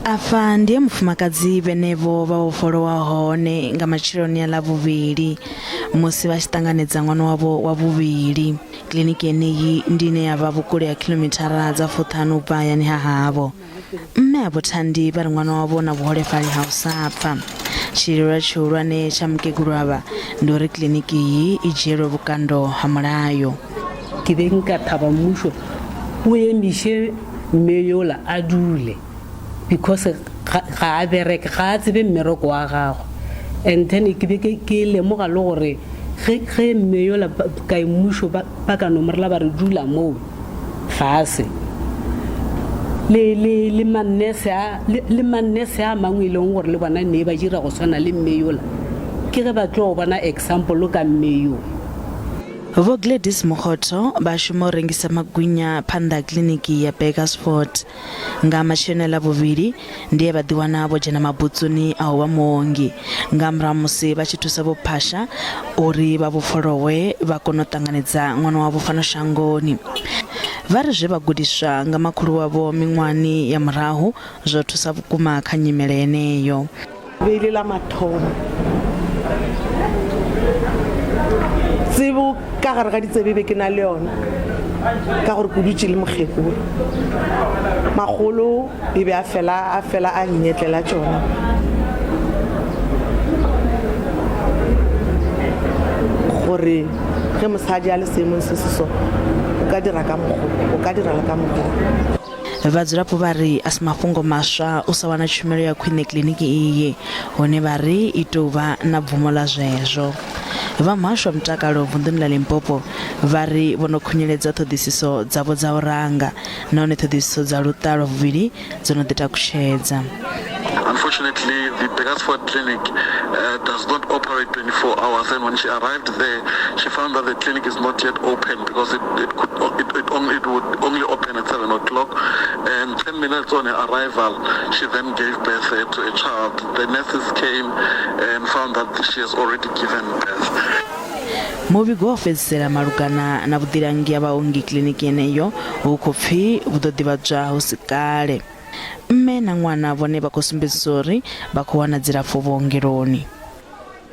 Afa ndiye mufumakadzi vhenevho vha vhofholowa hone nga matsheloni ya lavhuvhili musi vha tshi ṱanganedza ṅwana wavho wa vhuvhili. Kiliniki yeneyi ndi ine ya vha vhukule ha kilomithara dza 4 ubva hayani ha havho. Mme a Vho-Thandi vha ri ṅwana wavho na vhuholefhali ha u sa pfa. Tshielwa tshihulwane tsha mukegulu avha ndi uri kiliniki iyi i dzhielwe vhukando ha mulayo. Ke be nka thaba mmusho o emishe mmeyola a dule because ga a bereke ga a tsebe mmereko wa gagwe, and then ke be ke lemoga le gore ge mmeyola ka mmusho ba ka nomorela ba re dula moo ga se le mannese a mangwe e leng gore le bona ne ba dira go tshwana le mmeyola ke ge ba tlo go bona example ka mmeyo. Vho Gladys Mokgotho ba shuma u rengisa magwinya phanda kiliniki ya Burgersfort nga matsheloni a lavhuvhili ndiye vha ḓiwana vho dzhena mabutsuni a u vha muongi nga murahu musi vha tshi thusa Vho Phasha uri vha vhofholowe vha kone u ṱanganedza ṅwana wavho fhano shangoni. Vha ri zwe vha gudiswa nga makhulu wavho miṅwahani ya murahu zwo thusa vhukuma kha nyimele yeneyo. Vhili la mathomo tsebo ka gare ga ditsebe be ke na le yona ka gore ke dutse le mokgekolo magolo e be a fela a nnyetlela tsona gore ge mosadi a le seemong se se so o ka dira ka mogolo o ka direla ka mogolo. Vhadzulapo vha ri a si mafhungo maswa u sa wana tshumelo ya khwine kiliniki iyi hone vha ri i tou vha na bvumo ḽa zwezwo. Vha muhasho wa mutakalo vunduni ḽa Limpopo vha ri vho no khunyeledza ṱhoḓisiso dzavho dza u ranga nahone ṱhoḓisiso dza luṱa lwa vhuvhili dzo no ḓi takutshedza. Unfortunately, the Burgersfort clinic does not operate 24 hours, and when she arrived there, she found that the clinic is not yet open because it would only open at 7 o'clock. And 10 minutes on her arrival, she then gave birth to a child. The nurses came and found that she has already given birth. Muvhigo wa u fhedzisela malugana na vhuḓilangi ha vhaongi kiliniki yeneyo hu khou pfi vhu ḓo ḓivhadzwa hu si kale. Mme na ṅwana vhone vha khou sumbedzisa uri vha khou wana dzilafho vhuongeloni.